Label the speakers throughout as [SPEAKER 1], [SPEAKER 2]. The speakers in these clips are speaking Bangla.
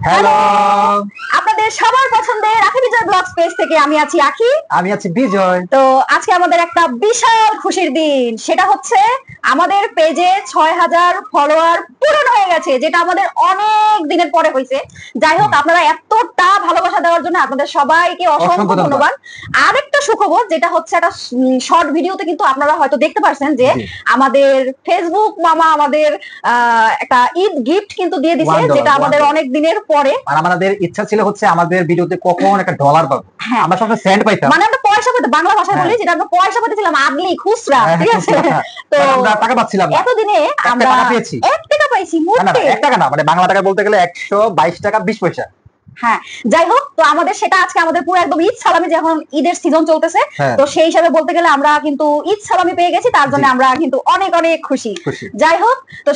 [SPEAKER 1] হ্যালো,
[SPEAKER 2] আপনাদের সবার পছন্দের আখি বিজয় ব্লগস পেজ থেকে আমি আছি আখি,
[SPEAKER 1] আমি আছি বিজয়।
[SPEAKER 2] তো আজকে আমাদের একটা বিশাল খুশির দিন, সেটা হচ্ছে আমাদের পেজে ৬,০০০ ফলোয়ার পূরণ হয়ে গেছে, যেটা আমাদের অনেক দিনের পরে হয়েছে। যাই হোক, আপনারা এতটা ভালোবাসা দেওয়ার জন্য আপনাদের সবাইকে অসংখ্য ধন্যবাদ। আরেকটা সুখবর, যেটা হচ্ছে একটা শর্ট ভিডিওতে কিন্তু আপনারা হয়তো দেখতে পারছেন যে আমাদের ফেসবুক মামা আমাদের একটা ঈদ গিফট কিন্তু দিয়ে দিছে, যেটা আমাদের অনেক দিনের পরে।
[SPEAKER 1] আর আমাদের ইচ্ছা ছিল হচ্ছে আমাদের ভিডিওতে কখন একটা ডলার পাবো, আমরা সবসময় সেন্ট পাইতাম,
[SPEAKER 2] মানে আমরা পয়সা পেতে, বাংলা ভাষায় বলি যেটা আমরা পয়সা পেতেছিলাম আদলি খুচরা, ঠিক আছে? তো
[SPEAKER 1] আমরা টাকা পাচ্ছিলাম না।
[SPEAKER 2] এতদিনে আমরা
[SPEAKER 1] টাকা পেয়েছি,
[SPEAKER 2] 1 টাকা পাইছি,
[SPEAKER 1] না 1 টাকা না, মানে বাংলা টাকা বলতে গেলে 122 টাকা 20 পয়সা।
[SPEAKER 2] হ্যাঁ, যাই হোক, তো আমাদের সেটা আজকে আমাদের পুরো একদম ঈদ সালামি, যখন ঈদের সিজন চলতেছে, তো সেই হিসাবে বলতে গেলে আমরা কিন্তু ঈদ সালামি পেয়ে গেছি, তার জন্য আমরা কিন্তু অনেক অনেক খুশি। যাই হোক, তো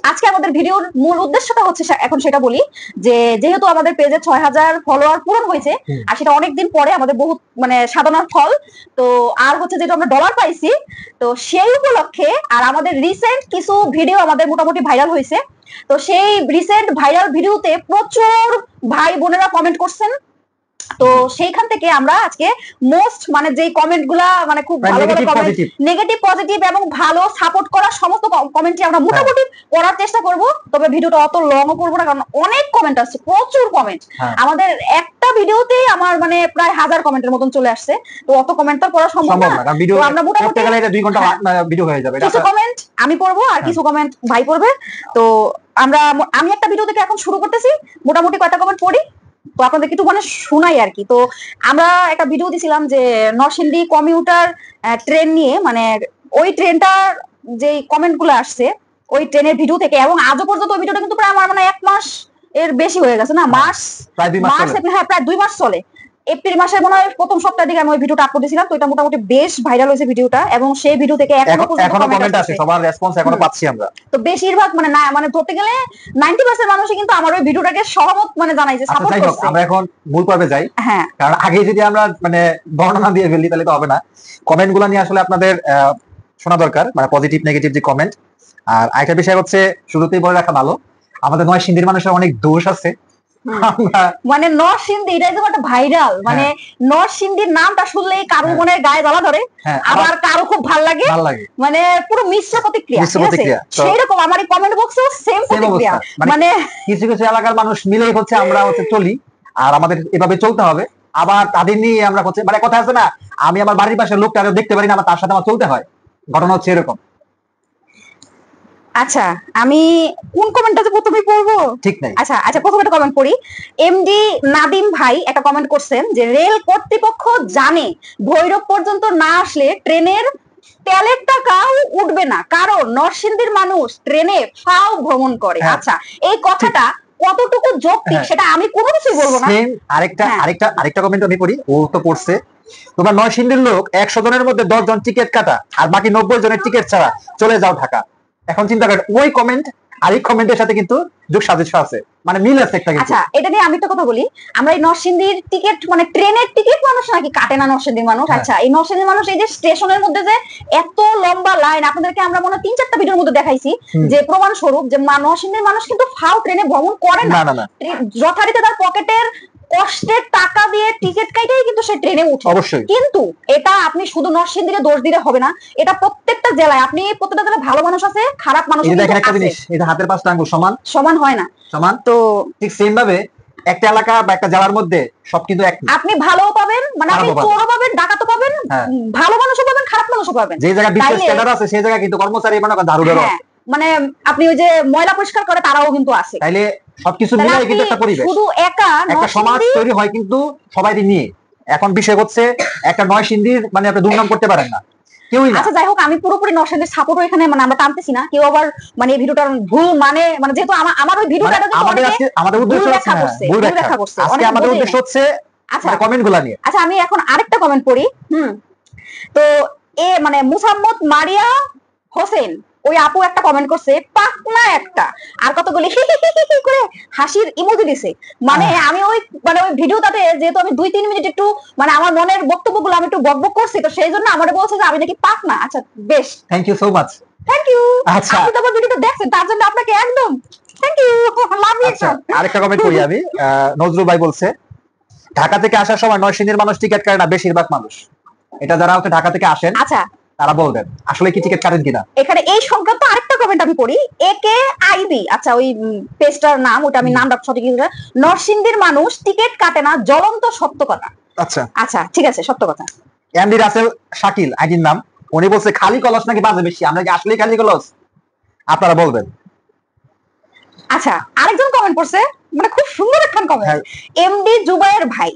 [SPEAKER 2] আজকে আমাদের ভিডিওর মূল উদ্দেশ্যটা হচ্ছে, এখন সেটা বলি যে যেহেতু আমাদের পেজে ৬,০০০ ফলোয়ার পূরণ হয়েছে, আর সেটা অনেকদিন পরে আমাদের বহুত মানে সাধনার ফল, তো আর হচ্ছে যেটা আমরা ডলার পাইছি, তো সেই উপলক্ষে আর আমাদের রিসেন্ট কিছু ভিডিও আমাদের মোটামুটি ভাইরাল হয়েছে, তো সেই রিসেন্ট ভাইরাল ভিডিওতে প্রচুর ভাই বোনেরা কমেন্ট করছেন। তো সেইখান থেকে আমরা আজকে মোস্ট মানে যেই কমেন্ট গুলা মানে খুব ভালো ভালো কমেন্ট, নেগেটিভ পজিটিভ এবং ভালো সাপোর্ট করা সমস্ত কমেন্টই আমরা মোটামুটি পড়ার চেষ্টা করব। তবে ভিডিওটা অত লং করব না, কারণ অনেক কমেন্ট আসছে, প্রচুর কমেন্ট। আমাদের একটা ভিডিওতে আমার মানে প্রায় 1000 কমেন্টের মতন চলে আসছে, তো অত কমেন্ট তো পড়া সম্ভব না। তো আমরা মোটামুটি
[SPEAKER 1] 2 ঘন্টা ভিডিও হয়ে যাবে।
[SPEAKER 2] কিছু কমেন্ট আমি পড়বো আর কিছু কমেন্ট ভাই পড়বে। তো আমি একটা ভিডিও থেকে এখন শুরু করতেছি, মোটামুটি কয়টা কমেন্ট পড়ি তো আপনাদের একটু মানে শোনাই আর কি। তো আমরা একটা ভিডিও দিছিলাম যে নরসিংদী কমিউটার ট্রেন নিয়ে, মানে ওই ট্রেনটার যে কমেন্ট গুলো আসছে ওই ট্রেনের ভিডিও থেকে, এবং আজও পর্যন্ত ওই ভিডিওটা কিন্তু প্রায় আমার মানে 1 মাস এর বেশি হয়ে গেছে, না মাস
[SPEAKER 1] প্রায় 2 মাস,
[SPEAKER 2] হ্যাঁ প্রায় 2 মাস চলে। এপ্রিল মাসের মনে হয় প্রথম সপ্তাহের দিকে আমি ওই ভিডিওটা আপলোড দিয়েছিলাম, তো এটা মোটামুটি বেশ ভাইরাল হয়েছে ভিডিওটা, এবং সেই ভিডিও থেকে এখনো কমেন্ট আসে,
[SPEAKER 1] সবার রেসপন্স এখনো পাচ্ছি আমরা।
[SPEAKER 2] তো বেশিরভাগ মানে না মানে ধরতে গেলে 90% মানুষই কিন্তু আমার ওই ভিডিওটাকে সহমত মানে জানাইছে, সাপোর্ট করছে।
[SPEAKER 1] আমরা এখন মূল পর্বে যাই, হ্যাঁ, কারণ আগে যদি আমরা মানে বর্ণনা দিয়ে ফেলি তাহলে তো হবে না। কমেন্টগুলো নিয়ে আসলে আপনাদের শোনা দরকার, মানে পজিটিভ নেগেটিভ যে কমেন্ট। আর আরেকটা বিষয় হচ্ছে, শুরুতেই বলে রাখা ভালো, আমাদের নরসিংদীর মানুষের অনেক দোষ আছে।
[SPEAKER 2] মানে নরসিংদী এটা একদম একটা ভাইরাল, মানে নরসিংদীর নামটা শুনলেই কারো মনের গায়ে জ্বালা ধরে, আবার কারো খুব ভালো লাগে, মানে পুরো মিশ্র প্রতিক্রিয়া। সেইরকম আমার এই কমেন্ট বক্সেও সেম প্রতিক্রিয়া, মানে
[SPEAKER 1] কিছু কিছু এলাকার মানুষ মিলেই হচ্ছে আমরা হচ্ছে চলি, আর আমাদের এভাবে চলতে হবে। আবার তাদের নিয়ে আমরা হচ্ছে মানে কথা আছে না, আমি আমার বাড়ির পাশের লোকটা দেখতে পারি না, আমার তার সাথে আমার চলতে হয়। ঘটনা হচ্ছে এরকম।
[SPEAKER 2] আচ্ছা, আমি কোন কমেন্টটা প্রথমে পড়বো
[SPEAKER 1] ঠিক নাই।
[SPEAKER 2] আচ্ছা প্রথমে একটা কমেন্ট পড়ি। এমডি নাদিম ভাই একটা কমেন্ট করছেন যে রেল কর্তৃপক্ষ জানে ভৈরব পর্যন্ত না আসলে ট্রেনের তেলের টাকাও উঠবে না, কারণ নরসিংদীর মানুষ ট্রেনে ফাও ভ্রমণ করে। আচ্ছা, এই কথাটা কতটুকু যৌক্তিক সেটা আমি কোনো কিছুই বলবো না।
[SPEAKER 1] আরেকটা কমেন্ট আমি পড়ি, ও তো পড়ছে, তোমার নরসিংদীর লোক 100 জনের মধ্যে 10 জন টিকিট কাটা, আর বাকি 90 জনের টিকিট ছাড়া চলে যাও ঢাকা। এখন চিন্তা করেন, ওই কমেন্ট আর এই কমেন্টের সাথে কিন্তু যোগ সাদৃশ্য আছে, মানে মিল আছে একটা।
[SPEAKER 2] আচ্ছা, এটা নিয়ে আমি একটা কথা বলি। আমরা এই নরসিংদীর টিকিট মানে ট্রেনের টিকিট মানুষ নাকি কাটে না নরসিংদীর মানুষ? আচ্ছা, এই নরসিংদীর মানুষ এই যে স্টেশনের মধ্যে যে এত লম্বা লাইন, আপনাদেরকে আমরা মনে 3-4টা ভিডিওর মধ্যে দেখাইছি যে প্রমাণ স্বরূপ যে নরসিংদীর মানুষ কিন্তু ফাও ট্রেনে ভ্রমণ করে না, যথারীতি তার পকেটের কষ্টের টাকা দিয়ে টিকিট কাটাই কিন্তু সে ট্রেনে উঠে। কিন্তু এটা আপনি শুধু নরসিংদীরে দোষ দিলে হবে না, এটা প্রত্যেকটা জেলায়, আপনি প্রত্যেকটা জেলায় ভালো মানুষ আছে, খারাপ মানুষ আছে।
[SPEAKER 1] এটা হাতের 5টা আঙ্গুল
[SPEAKER 2] সমান হয় না,
[SPEAKER 1] সমান। তো ঠিক সেম ভাবে একটা এলাকা বা একটা জেলার মধ্যে সব কিন্তু এক,
[SPEAKER 2] আপনি ভালোও পাবেন, মানে আপনি চোরও পাবেন, ডাকাতও পাবেন, ভালো মানুষও পাবেন, খারাপ মানুষও পাবেন।
[SPEAKER 1] যে জায়গায় বিশেষ স্ট্যান্ডার্ড আছে সেই জায়গায় কিন্তু কর্মচারী মানে ঝাড়ুদার আছে,
[SPEAKER 2] মানে আপনি ওই যে ময়লা পরিষ্কার করে তারাও কিন্তু আছে।
[SPEAKER 1] তাইলে সবকিছু মিলাই কিন্তু একটা পরিবেশ,
[SPEAKER 2] শুধু একটা
[SPEAKER 1] সমাজ তৈরি হয় কিন্তু সবাই নিয়ে। এখন বিষয় হচ্ছে একটা নরসিংদীর মানে আপনি দুর্নাম করতে পারেন না কেউই না।
[SPEAKER 2] আচ্ছা, যাই হোক, আমি পুরোপুরি নরসিংদীর সাপোর্ট এখানে মানে আমরা টানতেছি না, কেউ আবার মানে এই ভিডিওটার ভুল মানে যেহেতু আমার ওই ভিডিওটা
[SPEAKER 1] আমাদের উদ্দেশ্য হচ্ছে আজকে আমাদের উদ্দেশ্য হচ্ছে কমেন্টগুলো নিয়ে।
[SPEAKER 2] আচ্ছা, আমি এখন আরেকটা কমেন্ট পড়ি। তো মানে মুসাম্মদ মারিয়া হোসেন ওই আপু একটা কমেন্ট করছে, পাকনা একটা, আর কতগুলি করে হাসির ইমোজি দিছে। মানে আমি ওই ভিডিওটাতে যেহেতু আমি 2-3 মিনিট একটু মানে আমার মনের বক্তব্যগুলো আমি একটু বকবক করছি, তো সেই জন্য আমারে বলছে যে আমি নাকি পাকনা। আচ্ছা, বেশ,
[SPEAKER 1] thank you so much.
[SPEAKER 2] Thank you. আপনি তো আমার ভিডিওটা দেখছেন, তার জন্য আপনাকে একদম থ্যাংক ইউ, লাভ ইউ।
[SPEAKER 1] আচ্ছা আরেকটা কমেন্ট করি আমি, নজরুল ভাই বলছে ঢাকা থেকে আসার সময় নরসিংদীর মানুষ টিকিট কাটে না, বেশিরভাগ মানুষ। এটা যারা হচ্ছে ঢাকা থেকে আসেন
[SPEAKER 2] আচ্ছা
[SPEAKER 1] তারা বলবেন আসলে কি টিকিট কাটেন কিনা।
[SPEAKER 2] এখানে এই সংক্রান্ত আরেকটা কমেন্ট আমি পড়ি, একে আইবি, আচ্ছা ওই পেজটার নাম, ওটা আমি নামটা সঠিক নরসিংদীর মানুষ টিকিট কাটে না, জ্বলন্ত সত্য কথা।
[SPEAKER 1] আচ্ছা
[SPEAKER 2] আচ্ছা ঠিক আছে, সত্য কথা।
[SPEAKER 1] এমডি রাসেল শাকিল আইডির নাম, উনি বলছে খালি কলস নাকি বাজে বেশি, আমরা কি আসলেই খালি কলস? আপনারা বলবেন।
[SPEAKER 2] আচ্ছা আরেকজন কমেন্ট করছে, মানে খুব সুন্দর একটা কমেন্ট, এমডি জুবায়ের ভাই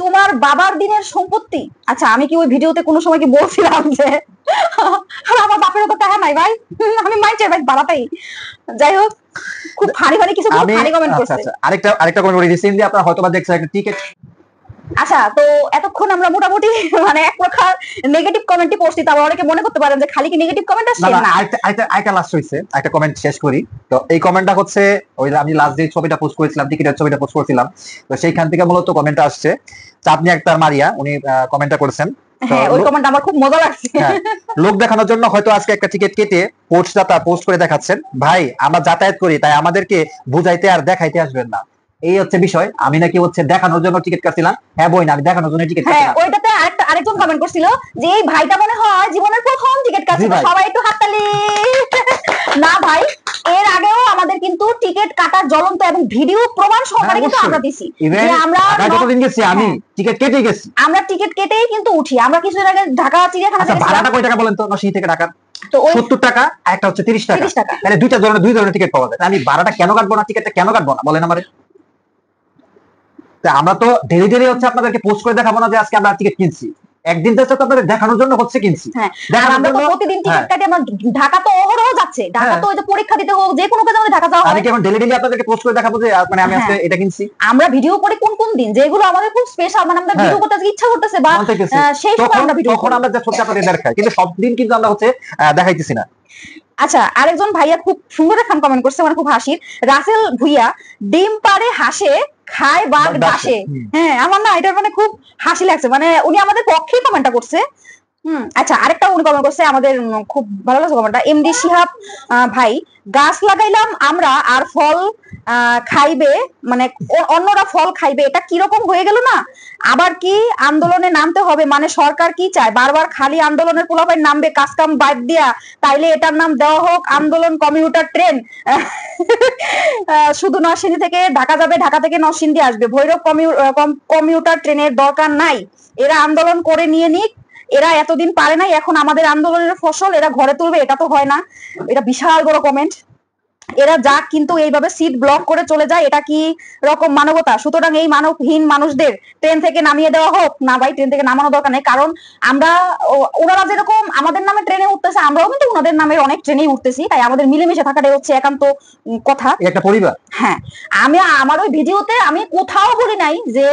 [SPEAKER 2] তোমার বাবার দিনের সম্পত্তি। আচ্ছা আমি কি ওই ভিডিওতে কোনো সময় কি বলছিলাম যে আমার বাপের তো টাকা নাই ভাই, আমি মাই চাই ভাই বাড়াটাই। যাই হোক খুব ফানি ফানি কিছু ফানি কমেন্ট করছে।
[SPEAKER 1] আচ্ছা আরেকটা কমেন্ট করি, রিসেন্টলি আপনারা হয়তোবা দেখছেন একটা টিকিট।
[SPEAKER 2] আচ্ছা তো এতক্ষণ আমরা মোটামুটি মানে এক প্রকার নেগেটিভ কমেন্টই পড়ছি, তারপর অনেকে মনে করতে পারেন যে খালি কি নেগেটিভ কমেন্ট আসছে না।
[SPEAKER 1] আরেকটা লাস্ট হইছে, একটা কমেন্ট শেষ করি। তো এই কমেন্টটা হচ্ছে ওই আমি লাস্ট যে ছবিটা পোস্ট করেছিলাম, টিকিটের ছবিটা পোস্ট করেছিলাম, তো সেইখান থেকে মূলত কমেন্টটা আসছে। চাঁদনি আক্তার মারিয়া উনি কমেন্টটা করেছেন।
[SPEAKER 2] হ্যাঁ ওই কমেন্ট আমার খুব মজা লাগছে।
[SPEAKER 1] লোক দেখানোর জন্য হয়তো আজকে একটা টিকিট কেটে পোস্ট করে দেখাচ্ছেন। ভাই আমরা যাতায়াত করি, তাই আমাদেরকে বুঝাইতে আর দেখাইতে আসবেন না, এই হচ্ছে বিষয়। আমি নাকি হচ্ছে দেখানোর জন্য টিকিট কাটছিলাম, হ্যাঁ বই না, আমি দেখানোর জন্য টিকিট
[SPEAKER 2] কাটছিলাম। হ্যাঁ ওইটাতে আরেকজন কমেন্ট করছিল যে এই ভাইটা মনে হয় জীবনের প্রথম টিকিট কাটছিল, সবাই একটু হাততালি। না ভাই এর আগেও আমাদের কিন্তু টিকিট কাটার জ্বলন্ত এবং ভিডিও প্রমাণ সহকারে কিন্তু আমরা দিছি যে আমরা
[SPEAKER 1] যতদিন গেছি আমি টিকিট কেটে গেছি,
[SPEAKER 2] আমরা টিকিট কেটেই কিন্তু উঠি। আমরা কিছুদিন আগে ঢাকা চিড়িয়াখানা,
[SPEAKER 1] আচ্ছা ভাড়াটা কয় টাকা বলেন তো নরসিংদী থেকে ঢাকা?
[SPEAKER 2] তো
[SPEAKER 1] 70 টাকা, একটা হচ্ছে 30 টাকা, তাহলে দুই ধরনের টিকিট পাওয়া যায়। আমি ভাড়াটা কেন কাটবো না, টিকিটটা কেন কাটবো না বলেন আমারে? আমরা তো ডেলি হচ্ছে আপনাদেরকে পোস্ট করে দেখাবো না যে আজকে আমরা টিকিট কিনছি, একদিন তো আপনাদের দেখানোর জন্য হচ্ছে কিনছি।
[SPEAKER 2] আমরা তো প্রতিদিন টিকিট কাটি, আমরা ঢাকা তো অহরহ যাচ্ছে, ঢাকা তো ওই যে পরীক্ষা দিতে হোক যে কোনো কাজে আমাদের ঢাকা যাওয়া হয়।
[SPEAKER 1] আমি কি এখন ডেলি আপনাদেরকে পোস্ট করে দেখাবো যে মানে আমি আজকে এটা কিনছি?
[SPEAKER 2] আমরা ভিডিও করি কোন কোন দিন যেগুলো আমাদের খুব স্পেশাল, মানে আমাদের ভিডিও করতে ইচ্ছা করতেছে বা সেই সময় আমরা ভিডিও,
[SPEAKER 1] তখন আমরা যা সত্যি আপনাদের দেখাই, কিন্তু সব দিন কিন্তু আমরা হচ্ছে দেখাইতেছি না।
[SPEAKER 2] আচ্ছা আরেকজন ভাইয়া খুব সুন্দর একটা কমেন্ট করছে, মানে খুব হাসির, রাসেল ভুইয়া ডিম পারে হাসে খায় বাঘ ডাসে। হ্যাঁ আমার না এটা মানে খুব হাসি লাগছে, মানে উনি আমাদের পক্ষেই কমেন্টটা করছে। আচ্ছা আরেকটা উনি কমেন্ট করছে, আমাদের খুব ভালো লাগছে কমেন্টটা, এমডি শিহাব ভাই গাছ লাগাইলাম আমরা আর ফল খাইবে, মানে অন্যরা ফল খাইবে, এটা কিরকম হয়ে গেল না? আবার কি আন্দোলনে নামতে হবে, মানে সরকার কি চায় বারবার খালি আন্দোলনের পোলাপাই নামবে কাজ কাম বাদ দিয়া, তাইলে এটার নাম দেওয়া হোক আন্দোলন কমিউটার ট্রেন। শুধু নরসিংদী থেকে ঢাকা যাবে, ঢাকা থেকে নরসিংদী আসবে, ভৈরব কমিউটার ট্রেনের দরকার নাই, এরা আন্দোলন করে নিয়ে নিক, এরা এতদিন পারে নাই, এখন আমাদের আন্দোলনের ফসল এরা ঘরে তুলবে, এটা তো হয় না। এটা বিশাল বড় কমেন্ট। এরা যা কিন্তু এইভাবে সিট ব্লক করে চলে যায়, এটা কি রকম মানবতা? সুতরাং এই মানবহীন মানুষদের ট্রেন থেকে নামিয়ে দেওয়া হোক। না ভাই ট্রেন থেকে নামানো দরকার নেই, কারণ আমরা ওনারা যেরকম আমাদের নামে ট্রেনে উঠতেছে, আমরাও কিন্তু ওনাদের নামে অনেক ট্রেনেই উঠতেছি, তাই আমাদের মিলেমিশে থাকাটাই হচ্ছে একান্ত কথা, একটা পরিবার। হ্যাঁ আমি আমার ওই ভিডিওতে আমি কোথাও বলি নাই যে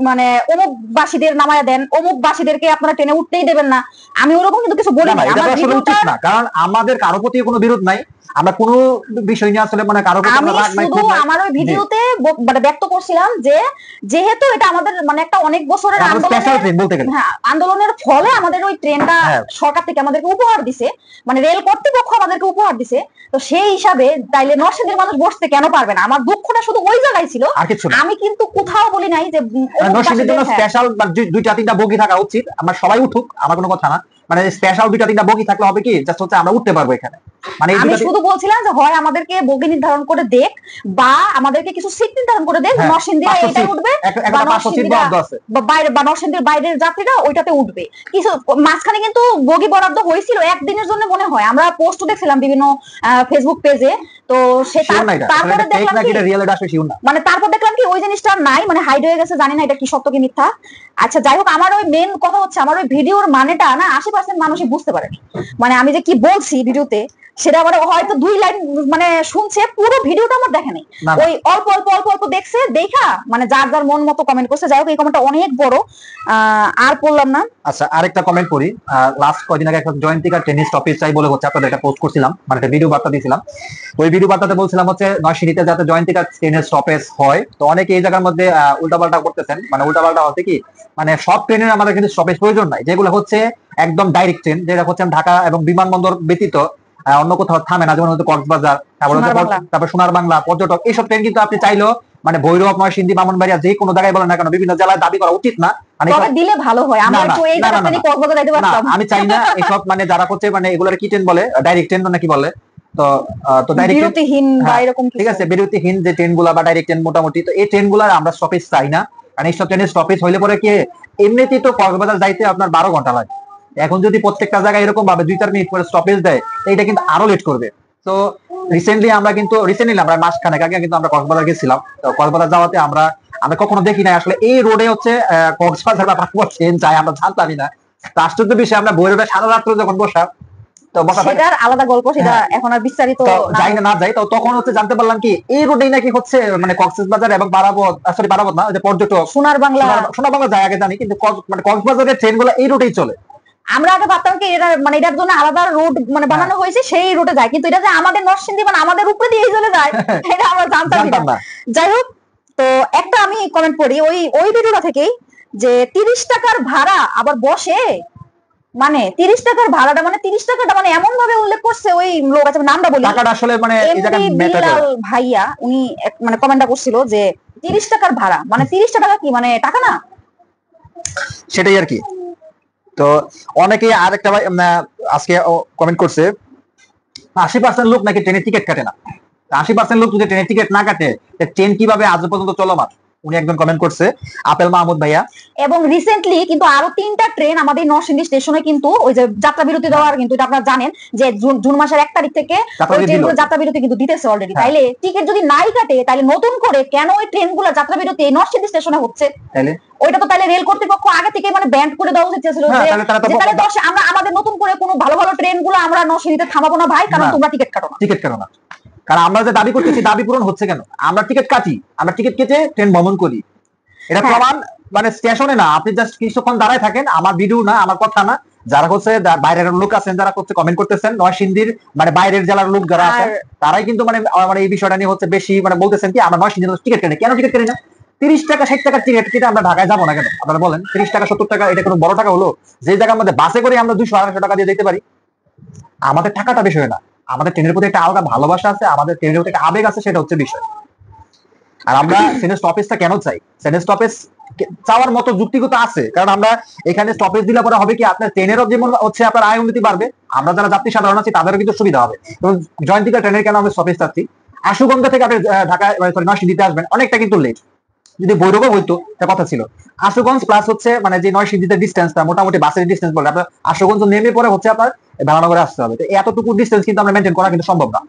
[SPEAKER 2] মানে অমুক বাসীদের নামায় দেন, অমুক বাসীদেরকে আপনারা ট্রেনে উঠতেই দেবেন না, আমি ওরকম কিন্তু কিছু বলি নাই। আমার ভিডিওটা না, কারণ আমাদের কারো প্রতি কোনো বিরোধ নাই, আমরা কোনো বিষয় নিয়ে আসলে মানে কারো প্রতি রাগ নাই। শুধু আমার ওই ভিডিওতে মানে ব্যক্ত করছিলাম যে যেহেতু এটা আমাদের মানে একটা অনেক বছরের আন্দোলনের ফলে আমাদের ওই ট্রেনটা সরকার থেকে আমাদেরকে উপহার দিছে, মানে রেল কর্তৃপক্ষ আমাদেরকে উপহার দিছে, তো সেই হিসাবে তাইলে নরসিংদীর মানুষ বসতে কেন পারবে না? আমার দুঃখটা শুধু ওই জায়গায় ছিল, আমি কিন্তু কোথাও বলি নাই যে নরসিংদীর জন্য স্পেশাল 2-3টা বগি থাকা উচিত, আমরা সবাই উঠুক, আমার কোনো কথা না, মানে স্পেশাল 2-3টা বগি থাকলে হবে কি জাস্ট হচ্ছে আমরা উঠতে পারবো এখানে। মানে আমি শুধু বলছিলাম যে হয় আমাদেরকে বগি নির্ধারণ করে দেখ, বা আমাদেরকে কিছু সিট নির্ধারণ করে দেখ, নরসিংদীরা এটাই উঠবে বা নরসিংদীর বাইরের যাত্রীরা ওইটাতে উঠবে। কিছু মাঝখানে কিন্তু বগি বরাদ্দ হয়েছিল একদিনের জন্য মনে হয়, আমরা পোস্ট দেখছিলাম বিভিন্ন ফেসবুক পেজে, তো সে তারপরে দেখলাম মানে তারপর দেখলাম কি ওই জিনিসটা নাই, মানে হাইড হয়ে গেছে, জানি না এটা কি সত্য কি মিথ্যা। আচ্ছা যাই হোক, আমার ওই মেন কথা হচ্ছে আমার ওই ভিডিওর মানেটা না 80% মানুষই বুঝতে পারে, মানে আমি যে কি বলছি ভিডিওতে সেটা মানে হয়তো 2 লাইন মানে শুনছে, পুরো ভিডিওটা আমার দেখে নেই, ওই অল্প অল্প অল্প অল্প দেখছে, দেখা মানে যার যার মন মতো কমেন্ট করছে। যাই হোক এই কমেন্টটা অনেক বড়, আর পড়লাম না। আচ্ছা আরেকটা কমেন্ট করি, লাস্ট কয়দিন আগে একটা জয়ন্তিকা টেনিস স্টপেজ চাই বলে হচ্ছে আপনাদের একটা পোস্ট করছিলাম, মানে একটা ভিডিও বার্তা দিয়েছিলাম, ওই ভিডিও বার্তাতে বলছিলাম হচ্ছে নরসিংদীতে যাতে জয়ন্তিকা টেনিস স্টপেজ হয়। তো অনেকে এই জায়গার মধ্যে উল্টাপাল্টা করতেছেন, মানে উল্টাপাল্টা হচ্ছে কি মানে সব ট্রেনের আমাদের কিন্তু স্টপেজ প্রয়োজন নাই, যেগুলো হচ্ছে একদম ডাইরেক্ট ট্রেন, যেটা হচ্ছে ঢাকা এবং বিমানবন্দর ব্যতীত
[SPEAKER 1] অন্য কোথাও থামে না, যেমন হচ্ছে কক্সবাজার, তারপর সোনার বাংলা, পর্যটক, এইসব ট্রেন কিন্তু আপনি চাইলেও মানে ভৈরব, নরসিংদী, ব্রাহ্মণবাড়িয়া যে কোনো জায়গায় বলেন না কেন বিভিন্ন জেলায় দাবি করা উচিত না। মানে
[SPEAKER 2] দিলে ভালো হয়, আমরা একটু এই জায়গাতে কক্সবাজার যাইতে পারতাম।
[SPEAKER 1] আমি চাই না এসব, মানে যারা করছে মানে এগুলোর কি ট্রেন বলে, ডাইরেক্ট ট্রেন নাকি বলে, তো
[SPEAKER 2] বিরতিহীন বা এরকম
[SPEAKER 1] ঠিক আছে, বিরতিহীন যে ট্রেনগুলো বা ডাইরেক্ট ট্রেন মোটামুটি, তো এই ট্রেনগুলোর আমরা স্টপেজ চাই না। কারণ এইসব ট্রেনের স্টপেজ হইলে পরে কি এমনিতেই তো কক্সবাজার যাইতে আপনার 12 ঘন্টা লাগে, এখন যদি প্রত্যেকটা জায়গায় এরকম ভাবে 2-4 মিনিট করে স্টপেজ দেয় এটা কিন্তু আরো লেট করবে। তো রিসেন্টলি আমরা মাসখানেক আগে কিন্তু আমরা কক্সবাজার গেছিলাম। তো কক্সবাজার যাওয়াতে আমরা কখনো দেখি না আসলে এই রোডে হচ্ছে কক্সবাজার বা ট্রেন যায়, আমরা জানতামই না। আশ্চর্য বিষয়, আমরা ভৈরবে সারা রাত্র যখন বসা,
[SPEAKER 2] সেটার আলাদা গল্প, সেটা এখন আর বিস্তারিত
[SPEAKER 1] যাই না যাই, তো তখন হচ্ছে জানতে পারলাম কি এই রোডেই নাকি হচ্ছে মানে কক্সবাজার এবং বারাবত না, যে পর্যটক সোনার বাংলা যায় আগে জানি, কিন্তু মানে কক্সবাজারের ট্রেনগুলো এই রোডেই চলে।
[SPEAKER 2] আমরা আগে ভাবতাম কি এটা মানে এটার জন্য আলাদা রোড মানে বানানো হয়েছে, সেই রোডে যায়, কিন্তু এটা যে আমাদের নরসিংদী মানে আমাদের উপরে দিয়ে চলে যায় এটা আমরা জানতাম না। যাই হোক, তো একটা আমি কমেন্ট করি ওই ভিডিওটা থেকেই, যে 30 টাকার ভাড়া আবার বসে, মানে 30 টাকার ভাড়াটা মানে 30 টাকাটা মানে এমন ভাবে উল্লেখ করছে ওই লোক, আছে নামটা বলি,
[SPEAKER 1] টাকাটা আসলে মানে এই জায়গায়
[SPEAKER 2] বিলাল ভাইয়া, উনি মানে কমেন্টটা করছিল যে 30 টাকার ভাড়া মানে 30 টাকা কি মানে টাকা না,
[SPEAKER 1] সেটাই আর কি। তো অনেকে আরেকটা আজকে কমেন্ট করছে 80% লোক নাকি ট্রেনের টিকিট কাটে না। 80% লোক যদি ট্রেনের টিকিট না কাটে ট্রেন কিভাবে আজ পর্যন্ত চলমান, উনি একজন কমেন্ট করছে, আপেল মাহমুদ ভাইয়া।
[SPEAKER 2] এবং রিসেন্টলি কিন্তু আরো 3টা ট্রেন আমাদের নরসিংদী স্টেশনে কিন্তু ওই যে যাত্রা বিরতি দেওয়ার, কিন্তু এটা আপনারা জানেন যে জুন মাসের 1 তারিখ থেকে ওই ট্রেনগুলো যাত্রা বিরতি কিন্তু দিতেছে অলরেডি। তাইলে টিকিট যদি নাই কাটে তাহলে নতুন করে কেন ওই ট্রেনগুলো যাত্রা বিরতি এই নরসিংদী স্টেশনে হচ্ছে? তাইলে ওইটা তো তাহলে রেল কর্তৃপক্ষ আগে থেকে মানে ব্যান্ড করে দেওয়া উচিত ছিল, যে তাহলে আমরা আমাদের নতুন করে কোনো ভালো ভালো ট্রেনগুলো আমরা নরসিংদীতে থামাবো না ভাই, কারণ তোমরা টিকিট কাটো না।
[SPEAKER 1] কারণ আমরা যে দাবি করতেছি দাবি পূরণ হচ্ছে কেন? আমরা টিকিট কাটি, আমরা টিকিট কেটে ট্রেন ভ্রমণ করি, এটা প্রমাণ মানে স্টেশনে না, আপনি জাস্ট কিছুক্ষণ দাঁড়ায় থাকেন, আমার ভিডিও না, আমার কথা না, যারা হচ্ছে বাইরের লোক আছেন যারা হচ্ছে কমেন্ট করতেছেন, নরসিংদীর মানে বাইরের জেলার লোক যারা আছেন তারাই কিন্তু মানে এই বিষয়টা নিয়ে হচ্ছে বেশি মানে বলতেছেন কি আমরা নরসিংদীর টিকিট কেটে, কেন টিকিট কেটে না? 30 টাকা 60 টাকার টিকিট কেটে আমরা ঢাকায় যাবো না কেন? আপনারা বলেন, 30 টাকা 70 টাকা এটা কোনো বড় টাকা হলো? যে জায়গার মধ্যে বাসে করে আমরা 200-250 টাকা দিয়ে যেতে পারি। আমাদের টাকাটা বিষয় না, আমাদের ট্রেনের প্রতি একটা আলাদা ভালোবাসা আছে, আমাদের ট্রেনের প্রতি একটা আবেগ আছে, সেটা হচ্ছে বিষয়। আর আমরা সেনের স্টপেজটা কেন চাই? সেনের স্টপেজ চাওয়ার মতো যুক্তিগত আছে, কারণ আমরা এখানে স্টপেজ দিলে পরে হবে কি আপনার ট্রেনেরও যেমন হচ্ছে আপনার আয় উন্নতি বাড়বে, আমরা যারা যাত্রী সাধারণ আছি তাদেরও কিন্তু সুবিধা হবে। এবং জয়ন্তিকা ট্রেনের কেন আমরা স্টপেজ চাচ্ছি, আশুগঞ্জ থেকে আপনি ঢাকায় নরসিংদীতে আসবেন অনেকটা কিন্তু লেট, যদি ভৈরবও হইতো তা কথা ছিল। আশুগঞ্জ প্লাস হচ্ছে মানে যে নরসিংদীতে ডিস্টেন্সটা মোটামুটি বাসের ডিস্টেন্স বলে আপনার আশুগঞ্জ নেমে পরে হচ্ছে আপনার বেলানগরে আসতে হবে, তো এতটুকু ডিস্টেন্স কিন্তু আমরা মেনটেন করা কিন্তু সম্ভব না।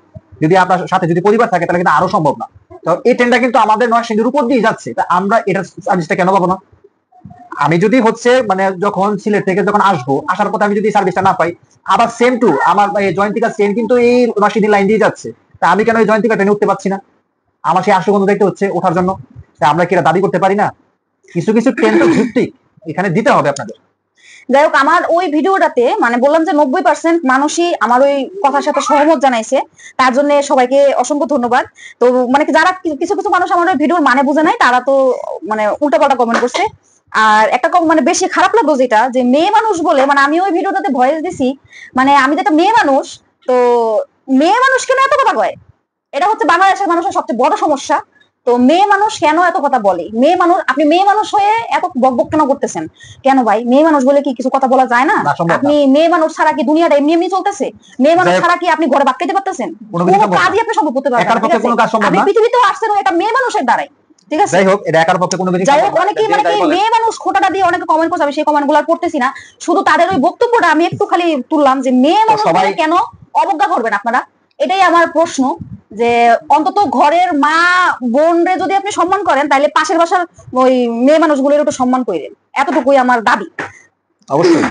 [SPEAKER 1] যদি আপনার সাথে যদি পরিবার থাকে তাহলে কিন্তু আরো সম্ভব না। তো এই ট্রেনটা কিন্তু আমাদের নরসিংদীর উপর দিয়ে যাচ্ছে, তা আমরা এটা সার্ভিসটা কেন পাবো না? আমি যদি হচ্ছে মানে যখন সিলেট থেকে যখন আসবো, আসার পথে আমি যদি সার্ভিসটা না পাই, আবার সেম টু আমার জয়ন্তিকা ট্রেন কিন্তু এই নরসিংদী লাইন দিয়ে যাচ্ছে, তা আমি কেন এই জয়ন্তিকা ট্রেনে উঠতে পারছি না? আমার সেই আশুগঞ্জ দেখতে হচ্ছে ওঠার জন্য, তা আমরা কি এটা দাবি করতে পারি না? কিছু কিছু ট্রেন তো ভিত্তিক এখানে দিতে হবে আপনাদের।
[SPEAKER 2] যাই হোক, আমার ওই ভিডিওটাতে মানে বললাম যে 90% মানুষই আমার ওই কথার সাথে সহমত জানাইছে, তার জন্য সবাইকে অসংখ্য ধন্যবাদ। তো মানে যারা কিছু কিছু মানুষ আমার ওই ভিডিওর মানে বুঝে নাই, তারা তো মানে উল্টাপাল্টা কমেন্ট করছে। আর একটা মানে বেশি খারাপ লাগলো যেটা, যে মেয়ে মানুষ বলে মানে আমি ওই ভিডিওটাতে ভয়েস দিছি, মানে আমি যেটা মেয়ে মানুষ, তো মেয়ে মানুষ কেন এত কথা কয়? এটা হচ্ছে বাংলাদেশের মানুষের সবচেয়ে বড় সমস্যা। তো মেয়ে মানুষ কেন এত কথা বলে? মেয়ে মানুষ, আপনি মেয়ে মানুষ হয়ে এত বকবক কেন করতেছেন? কেন ভাই, মেয়ে মানুষ বলে কি কিছু কথা বলা যায় না? আপনি মেয়ে মানুষ ছাড়া কি দুনিয়াটা এমনি এমনি চলতেছে? মেয়ে মানুষ ছাড়া কি আপনি ঘরে ভাত খেতে পারতেছেন? কোনো কাজই আপনি সম্ভব করতে পারবেন না। আপনি পৃথিবীতেও আসছেন এটা মেয়ে মানুষের দ্বারাই, ঠিক আছে?
[SPEAKER 1] যাই হোক, এটা একার পক্ষে কোনো কিছু।
[SPEAKER 2] যাই হোক, অনেকেই মানে কি মেয়ে মানুষ খোটাটা দিয়ে অনেকে কমেন্ট করছে, আমি সেই কমেন্টগুলো আর পড়তেছি না, শুধু তাদের ওই বক্তব্যটা আমি একটু খালি তুললাম, যে মেয়ে মানুষ কেন অবজ্ঞা করবেন আপনারা? এটাই আমার প্রশ্ন, যে অন্তত ঘরের মা বোন রে যদি আপনি সম্মান করেন, তাহলে পাশের বাসার ওই মেয়ে মানুষগুলোর একটু সম্মান করেন, এতটুকুই আমার দাবি।
[SPEAKER 1] অবশ্যই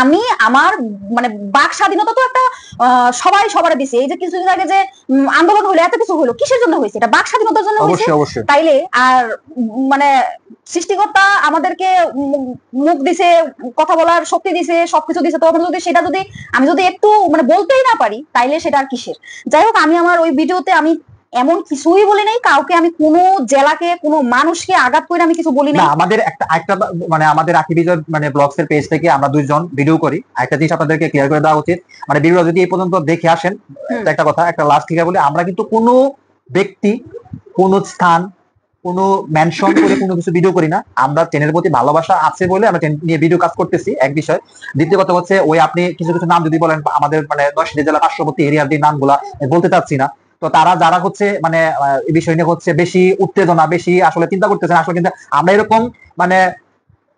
[SPEAKER 2] আমি আমার মানে বাক স্বাধীনতা তো একটা সবাই সবারে দিছে। এই যে কিছুদিন আগে যে আন্দোলন হলো, এত কিছু হলো, কিসের জন্য হয়েছে? এটা বাক স্বাধীনতার জন্য হয়েছে। তাইলে আর মানে সৃষ্টিকর্তা আমাদেরকে মুখ দিছে, কথা বলার শক্তি দিছে, সবকিছু দিছে, তো যদি সেটা যদি আমি যদি একটু মানে বলতেই না পারি, তাইলে সেটা আর কিসের? যাই হোক, আমি আমার ওই ভিডিওতে আমি এমন কিছুই বলি নাই, কাউকে আমি কোনো জেলাকে কোনো মানুষকে আঘাত করে আমি কিছু বলি নাই।
[SPEAKER 1] আমাদের একটা মানে আমাদের আকি বিজয় মানে ব্লগস এর পেজ থেকে আমরা দুইজন ভিডিও করি, একটা জিনিস আপনাদেরকে ক্লিয়ার করে দেওয়া উচিত, মানে ভিডিও যদি এই পর্যন্ত দেখে আসেন, একটা কথা একটা লাস্ট থেকে বলি, আমরা কিন্তু কোনো ব্যক্তি কোনো স্থান কোনো মেনশন করে কোনো কিছু ভিডিও করি না। আমরা ট্রেনের প্রতি ভালোবাসা আছে বলে আমরা ট্রেন নিয়ে ভিডিও কাজ করতেছি, এক বিষয়। দ্বিতীয় কথা হচ্ছে ওই আপনি কিছু কিছু নাম যদি বলেন আমাদের মানে নরসিংদী জেলা পার্শ্ববর্তী এরিয়ার যে নামগুলা বলতে চাচ্ছি না, তো তারা যারা হচ্ছে মানে এই বিষয় নিয়ে হচ্ছে বেশি উত্তেজনা বেশি আসলে চিন্তা করতেছেন, আসলে কিন্তু আমরা এরকম মানে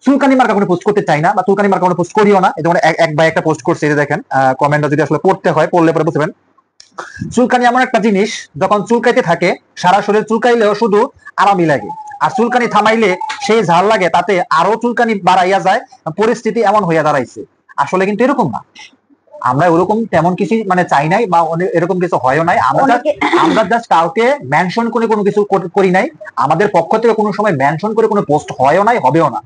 [SPEAKER 1] চুলকানি মার্কা কোনো পোস্ট করতে চাই না বা চুলকানি মার্কা কোনো পোস্ট করিও না। যেমন এক ভাই একটা পোস্ট করছে, এই যে দেখেন কমেন্টটা যদি আসলে পড়তে হয় পড়লে পরে বুঝবেন। চুলকানি এমন একটা জিনিস, যখন চুলকাইতে থাকে সারা শরীর চুলকাইলেও শুধু আরামই লাগে, আর চুলকানি থামাইলে সেই ঝাল লাগে, তাতে আরো চুলকানি বাড়াইয়া যায়, পরিস্থিতি এমন হইয়া দাঁড়াইছে। আসলে কিন্তু এরকম না, আমরা ওরকম তেমন কিছু মানে চাই নাই বা এরকম কিছু হয়ও নাই। আমরা জাস্ট কাউকে মেনশন করে কোনো কিছু করি নাই, আমাদের পক্ষ থেকে কোনো সময় মেনশন করে কোনো পোস্ট হয়ও নাই, হবেও না।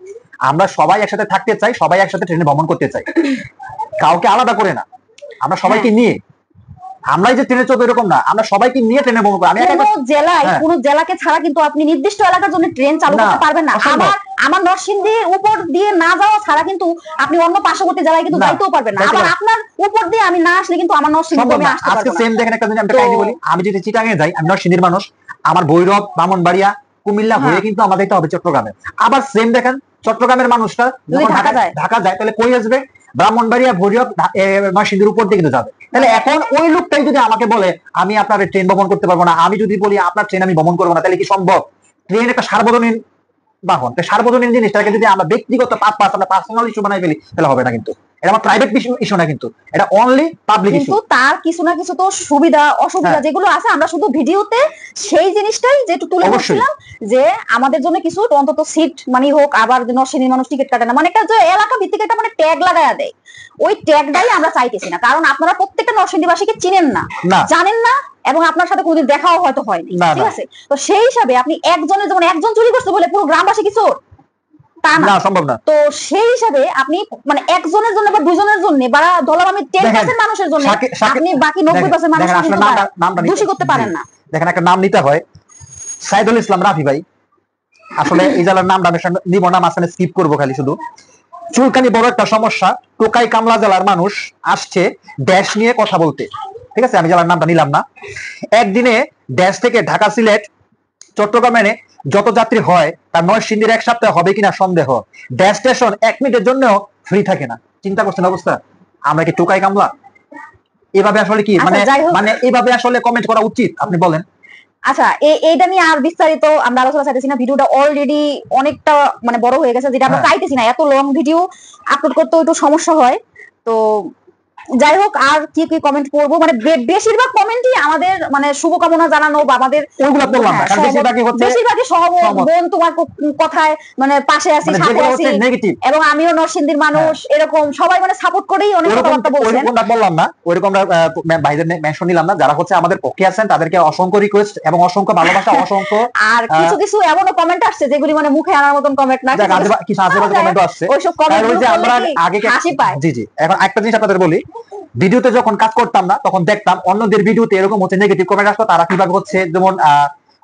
[SPEAKER 1] আমরা সবাই একসাথে থাকতে চাই, সবাই একসাথে ট্রেনে ভ্রমণ করতে চাই, কাউকে আলাদা করে না, আমরা সবাইকে নিয়ে। আমরাই যে ট্রেনে চলবো এরকম না, আমরা সবাইকে নিয়ে ট্রেনে ভ্রমণ করি। আমি
[SPEAKER 2] কোন জেলাকে ছাড়া কিন্তু আপনি নির্দিষ্ট এলাকার জন্য ট্রেন চালু করতে পারবেন না। আমার নরসিংদীর উপর দিয়ে না যাওয়া ছাড়া কিন্তু আপনি অন্য পার্শ্ববর্তী জেলায় কিন্তু যাইতেও পারবেন না। আবার আপনার উপর দিয়ে আমি না আসলে কিন্তু আমার নরসিংদী আমি আসতে পারবো না।
[SPEAKER 1] সেম দেখেন একটা জিনিস আমি কাহিনী বলি, আমি যদি চিটাগাঙে যাই, আমি নরসিংদীর মানুষ, আমার ভৈরব ব্রাহ্মণবাড়িয়া কুমিল্লা হয়ে কিন্তু আমাদের হবে চট্টগ্রামে। আবার সেম দেখেন চট্টগ্রামের মানুষটা যখন ঢাকা যায় তাহলে কই আসবে? ব্রাহ্মণবাড়িয়া ভৈরব নরসিংদীর উপর দিয়ে কিন্তু যাবে। তাহলে এখন ওই লোকটাই যদি আমাকে বলে আমি আপনার ট্রেন ভ্রমণ করতে পারবো না, আমি যদি বলি আপনার ট্রেন আমি ভ্রমণ করবো না, তাহলে কি সম্ভব? ট্রেন একটা সার্বজনীন বাহন, সার্বজনীন জিনিসটাকে যদি আমরা ব্যক্তিগত আমরা পার্সোনাল ইস্যু বানাই ফেলি তাহলে হবে না। কিন্তু এটা আমার প্রাইভেট ইস্যু না, কিন্তু এটা অনলি পাবলিক ইস্যু।
[SPEAKER 2] কিন্তু তার কিছু না কিছু তো সুবিধা অসুবিধা যেগুলো আছে, আমরা শুধু ভিডিওতে সেই জিনিসটাই যেটু তুলে ধরছিলাম, যে আমাদের জন্য কিছু অন্তত সিট মানে হোক। আবার নরসিংদীর মানুষ টিকিট কাটে না, মানে একটা যে এলাকা ভিত্তিক একটা মানে ট্যাগ লাগায়া দেয়, ওই ট্যাগটাই আমরা চাইতেছি না। কারণ আপনারা প্রত্যেকটা নরসিংদীবাসীকে চিনেন না, জানেন না, এবং আপনার সাথে কোনোদিন দেখাও হয়তো হয়নি, ঠিক আছে? তো সেই হিসাবে আপনি একজনের যেমন একজন চুরি করতে বলে পুরো গ্রামবাসী কি চোর? তা না, সম্ভব না। তো সেই হিসাবে আপনি মানে একজনের জন্য বা দুজনের জন্য বা ধরলাম আমি 10% মানুষের জন্য আপনি বাকি 90% মানুষকে কিন্তু দোষী করতে পারেন না।
[SPEAKER 1] দেখেন একটা নাম নিতে হয়, সাইদুল ইসলাম রাফি ভাই, আসলে এই জেলার নামটা আমি নিব না, মাঝখানে স্কিপ করবো খালি শুধু। চুলকানি বড় একটা সমস্যা, টোকাই কামলা জেলার মানুষ আসছে ড্যাশ নিয়ে কথা বলতে, ঠিক আছে? আমি জেলার নামটা নিলাম না। একদিনে ড্যাশ থেকে ঢাকা সিলেট চট্টগ্রামে যত যাত্রী হয় তার নরসিংদীর এক সপ্তাহে হবে কিনা সন্দেহ। ড্যাশ স্টেশন 1 মিনিটের জন্য ফ্রি থাকে না। চিন্তা করছেন অবস্থা? আমরা কি টোকাই কামলা? এভাবে আসলে কি মানে মানে এভাবে আসলে কমেন্ট করা উচিত আপনি বলেন?
[SPEAKER 2] আচ্ছা, এইটা নিয়ে আর বিস্তারিত আমরা আলোচনা চাইতেছি না, ভিডিওটা অলরেডি অনেকটা মানে বড় হয়ে গেছে, যেটা আমরা চাইতেছি না। এত লং ভিডিও আপলোড করতে একটু সমস্যা হয়। তো যাই হোক, আর কি কি কমেন্ট করবো, মানে বেশিরভাগ কমেন্টই আমাদের মানে শুভকামনা জানানো বা আমাদের
[SPEAKER 1] ওইগুলো বললাম না, কারণ
[SPEAKER 2] বেশিরভাগই বোন তোমার কথায় মানে পাশে আছি, সাথে আছি, এবং আমিও নরসিংদীর মানুষ, এরকম সবাই মানে সাপোর্ট করেই অনেক কথাবার্তা বলছেন।
[SPEAKER 1] ওইরকমটা বললাম না, ওইরকম আমরা ভাইদের মেনশন নিলাম না। যারা হচ্ছে আমাদের পক্ষে আছেন তাদেরকে অসংখ্য রিকোয়েস্ট এবং অসংখ্য ভালোবাসা, অসংখ্য।
[SPEAKER 2] আর কিছু কিছু এমনও কমেন্ট আসছে যেগুলি মানে মুখে আনার মতন কমেন্ট না,
[SPEAKER 1] কিছু আজেবাজে কমেন্টও আসছে।
[SPEAKER 2] ওইসব কমেন্ট
[SPEAKER 1] ওই যে আমরা আগে
[SPEAKER 2] হাসি পায়।
[SPEAKER 1] জি জি, এখন একটা জিনিস আপনাদের বলি, ভিডিওতে যখন কাজ করতাম না তখন দেখতাম অন্যদের ভিডিওতে এরকম হচ্ছে নেগেটিভ কমেন্ট আসতো। তারা কিভাবে হচ্ছে, যেমন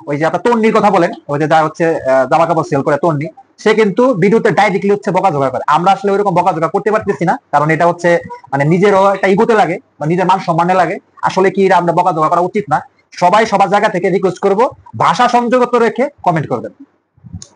[SPEAKER 1] ওই যে আপনার তন্নির কথা বলেন, ওই যে যা হচ্ছে জামা কাপড় সেল করে তন্নি, সে কিন্তু ভিডিওতে ডাইরেক্টলি হচ্ছে বকাঝকা করে। আমরা আসলে ওইরকম বকাঝকা করতে পারতেছি না, কারণ এটা হচ্ছে মানে নিজেরও একটা ইগোতে লাগে বা নিজের মান সম্মানে লাগে। আসলে কি আমরা বকাঝকা করা উচিত না। সবাই সবার জায়গা থেকে রিকোয়েস্ট করব ভাষা সংযত রেখে কমেন্ট করবেন,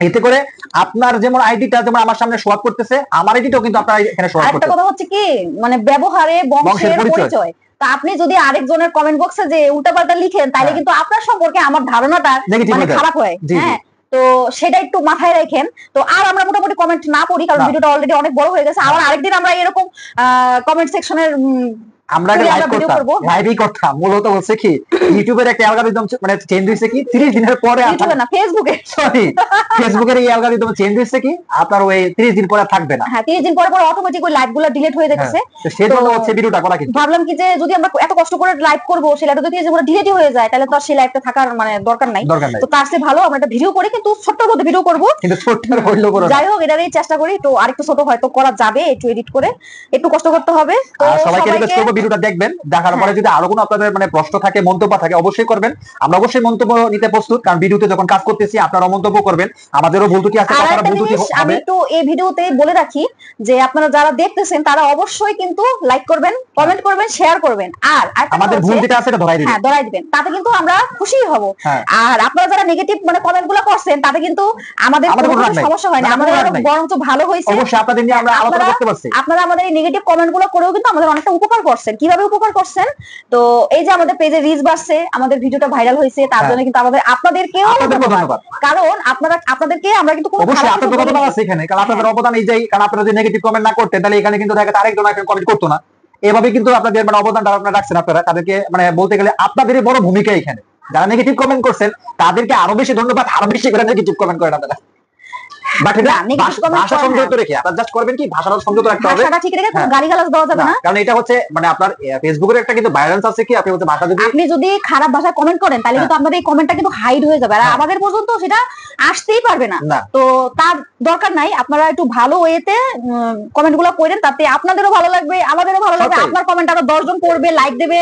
[SPEAKER 1] এতে করে আপনার যেমন আইডিটা যেমন আমার সামনে শো আপ করতেছে, আমার আইডিটাও কিন্তু আপনারা এখানে শো আপ করতেছে।
[SPEAKER 2] একটা কথা হচ্ছে কি, মানে ব্যবহারে বংশের পরিচয়। তা আপনি যদি আরেকজনের কমেন্ট বক্সে যে উল্টাপাল্টা লিখেন, তাহলে কিন্তু আপনার সম্পর্কে আমার ধারণাটা মানে খারাপ হয়। হ্যাঁ, তো সেটা একটু মাথায় রাখেন। তো আর আমরা মোটামুটি কমেন্ট না পড়ি, কারণ ভিডিওটা অলরেডি অনেক বড় হয়ে গেছে। আবার আরেকদিন আমরা এরকম কমেন্ট সেকশনের আমরা লাইভই করতাম। মূলত হচ্ছে কি, ইউটিউবের একটা অ্যালগরিদম মানে চেঞ্জ হয়েছে কি 30 দিনের পরে, ইউটিউবে না ফেসবুকে,
[SPEAKER 1] সরি ফেসবুকের এই অ্যালগরিদম চেঞ্জ হয়েছে কি আপনার ওই 30 দিন পরে থাকবে না।
[SPEAKER 2] হ্যাঁ, 30 দিন পরে অটোমেটিক ওই লাইভগুলো ডিলিট হয়ে যাচ্ছে।
[SPEAKER 1] তো সেজন্য হচ্ছে ভিডিওটা করা। কিন্তু
[SPEAKER 2] ভাবলাম কি যে যদি আমরা এত কষ্ট করে লাইভ করব, সেই লাইভটা যদি যেগুলো ডিলিটই হয়ে যায়, তাহলে তো আর সেই লাইভটা থাকার মানে দরকার নাই। তো তার চেয়ে ভালো আমরা একটা ভিডিও করি, কিন্তু ছোট্টর মধ্যে ভিডিও করব, কিন্তু ছোট্টর হইলো করব। যাই হোক, এটারই চেষ্টা করি। তো আরেকটু ছোট হয়তো করা যাবে, একটু এডিট করে একটু কষ্ট করতে হবে। তো সবাইকে রিকোয়েস্ট করব
[SPEAKER 1] ভিডিওটা দেখবেন, দেখার পরে যদি আরো কোনো আপনাদের মানে প্রশ্ন থাকে, মন্তব্য থাকে, অবশ্যই করবেন। আমরা অবশ্যই মন্তব্য নিতে প্রস্তুত, কারণ ভিডিওতে যখন কাজ করতেছি আপনারা মন্তব্য করবেন, আমাদেরও ভুল ত্রুটি আছে, কথাটা ভুল ত্রুটি হবে।
[SPEAKER 2] আমি একটু এই ভিডিওতে বলে রাখি যে আপনারা যারা দেখতেছেন তারা অবশ্যই কিন্তু লাইক করবেন, কমেন্ট করবেন, শেয়ার করবেন, আর
[SPEAKER 1] আমাদের ভুল যেটা আছে এটা ধরাই দিবেন।
[SPEAKER 2] হ্যাঁ, ধরাই দিবেন, তাতে কিন্তু আমরা খুশি হব। আর আপনারা যারা নেগেটিভ মানে কমেন্টগুলো করছেন তাতে কিন্তু আমাদের কোনো সমস্যা হয় না, আমাদের বরঞ্চ ভালো হয়েছে।
[SPEAKER 1] অবশ্যই আপনাদের নিয়ে আমরা আলোচনা করতে পারছি।
[SPEAKER 2] আপনারা আমাদের এই নেগেটিভ কমেন্টগুলো করেও কিন্তু আমাদের অনেকটা উপকার করছেন। কিভাবে উপকার করছেন? তো এই যে আমাদের পেজে রিচ বাড়ছে, আমাদের ভিডিওটা ভাইরাল হয়েছে, তার জন্য কিন্তু আপনাদেরকেও ধন্যবাদ। কারণ আপনাদেরকে আমরা কিন্তু কোনো
[SPEAKER 1] অবশ্যই আপনাদের অবদান আছে এখানে, কারণ আপনাদের অবদান এই যে, কারণ আপনারা যদি নেগেটিভ কমেন্ট না করতেন তাহলে এখানে কিন্তু দেখা আরেকজন কমেন্ট করতো না। এভাবে কিন্তু আপনাদের মানে অবদানটা আপনারা রাখছেন। আপনারা তাদেরকে মানে বলতে গেলে আপনাদেরই বড় ভূমিকা এখানে। যারা নেগেটিভ কমেন্ট করছেন তাদেরকে আরো বেশি ধন্যবাদ, আরো বেশি করে নেগেটিভ কমেন্ট করেন আপনারা। ভাষা সংযত রেখে আপনারা জাস্ট করবেন কি, ভাষাটা সংযত রাখতে হবে,
[SPEAKER 2] ভাষাটা ঠিক রেখে কোনো গালিগালাজ দেওয়া যাবে না।
[SPEAKER 1] কারণ এটা হচ্ছে মানে আপনার ফেসবুকের একটা কিন্তু ভাইরাল আছে কি, আপনি হচ্ছে ভাষা
[SPEAKER 2] আপনি যদি খারাপ ভাষায় কমেন্ট করেন তাহলে কিন্তু আপনাদের এই কমেন্টটা কিন্তু হাইড হয়ে যাবে, আর আমাদের পর্যন্ত সেটা আসতেই পারবে না। তো তার দরকার নাই, আপনারা একটু ভালো ওয়েতে কমেন্টগুলো করেন, তাতে আপনাদেরও ভালো লাগবে, আমাদেরও ভালো লাগবে, আপনার কমেন্ট আরো 10 জন পড়বে, লাইক দেবে।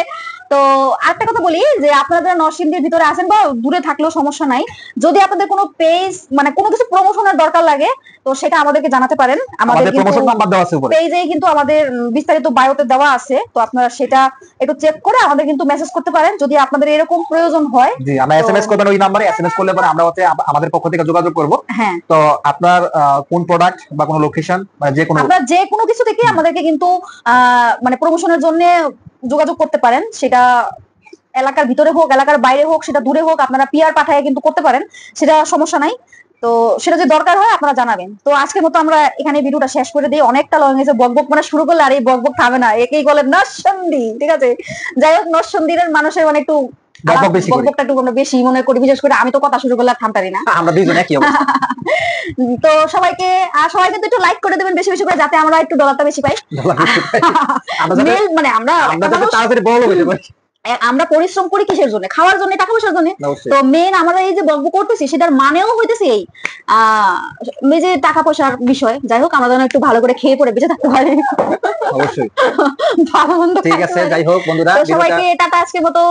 [SPEAKER 2] তো আরেকটা কথা বলি যে আপনারা যারা নরসিংদীর ভিতরে আছেন বা দূরে থাকলেও সমস্যা নাই, যদি আপনাদের কোনো পেজ মানে কোনো কিছু প্রমোশনের দরকার লাগে তো সেটা আমাদেরকে জানাতে পারেন। আমাদের
[SPEAKER 1] প্রমোশন নাম্বার দেওয়া আছে উপরে,
[SPEAKER 2] পেজে কিন্তু আমাদের বিস্তারিত বায়োতে দেওয়া আছে, তো আপনারা সেটা একটু চেক করে আমাদের কিন্তু মেসেজ করতে পারেন যদি আপনাদের এরকম প্রয়োজন হয়।
[SPEAKER 1] জি, আমরা এসএমএস করবেন, ওই নম্বরে এসএমএস করলে পরে আমরা হচ্ছে আমাদের পক্ষ থেকে যোগাযোগ করব।
[SPEAKER 2] হ্যাঁ,
[SPEAKER 1] তো আপনার কোন প্রোডাক্ট বা কোন লোকেশন মানে
[SPEAKER 2] যে কোনো কিছু থেকে আমাদেরকে কিন্তু মানে প্রমোশনের জন্য যোগাযোগ করতে পারেন, সেটা এলাকার ভিতরে হোক, এলাকার বাইরে হোক, সেটা দূরে হোক, আপনারা পিআর পাঠায় কিন্তু করতে পারেন, সেটা সমস্যা নাই। তো সেটা যদি দরকার হয় আপনারা জানাবেন। তো আজকের মতো আমরা এখানে ভিডিওটা শেষ করে দিই, অনেকটা লং হয়েছে, বকবক মানে শুরু করলে আর এই বকবক থামে না, একেই বলে নরসিংদী, ঠিক আছে? যাই হোক, নরসিংদীর মানুষের মানে একটু বকবকটা একটু বেশি মনে করি, বিশেষ করে আমি তো কথা শুরু করলে থামতারি না।
[SPEAKER 1] আমরা দুইজন একই অবস্থা।
[SPEAKER 2] তো সবাই কিন্তু একটু লাইক করে দেবেন বেশি বেশি করে, যাতে আমরা একটু ডলারটা বেশি পাই। মানে আমরা পরিশ্রম করি কিসের জন্য? খাওয়ার জন্য, টাকা পয়সার জন্য। তো মেন আমরা এই যে বকবক করতেছি সেটার মানেও হইতেছে এই যে টাকা পয়সার বিষয়। যাই হোক, আমরা যেন একটু ভালো করে খেয়ে পরে বেঁচে থাকতে পারি।
[SPEAKER 1] অবশ্যই, ঠিক আছে। যাই হোক বন্ধুরা,
[SPEAKER 2] সবাইকে টাটা, আজকের মতো।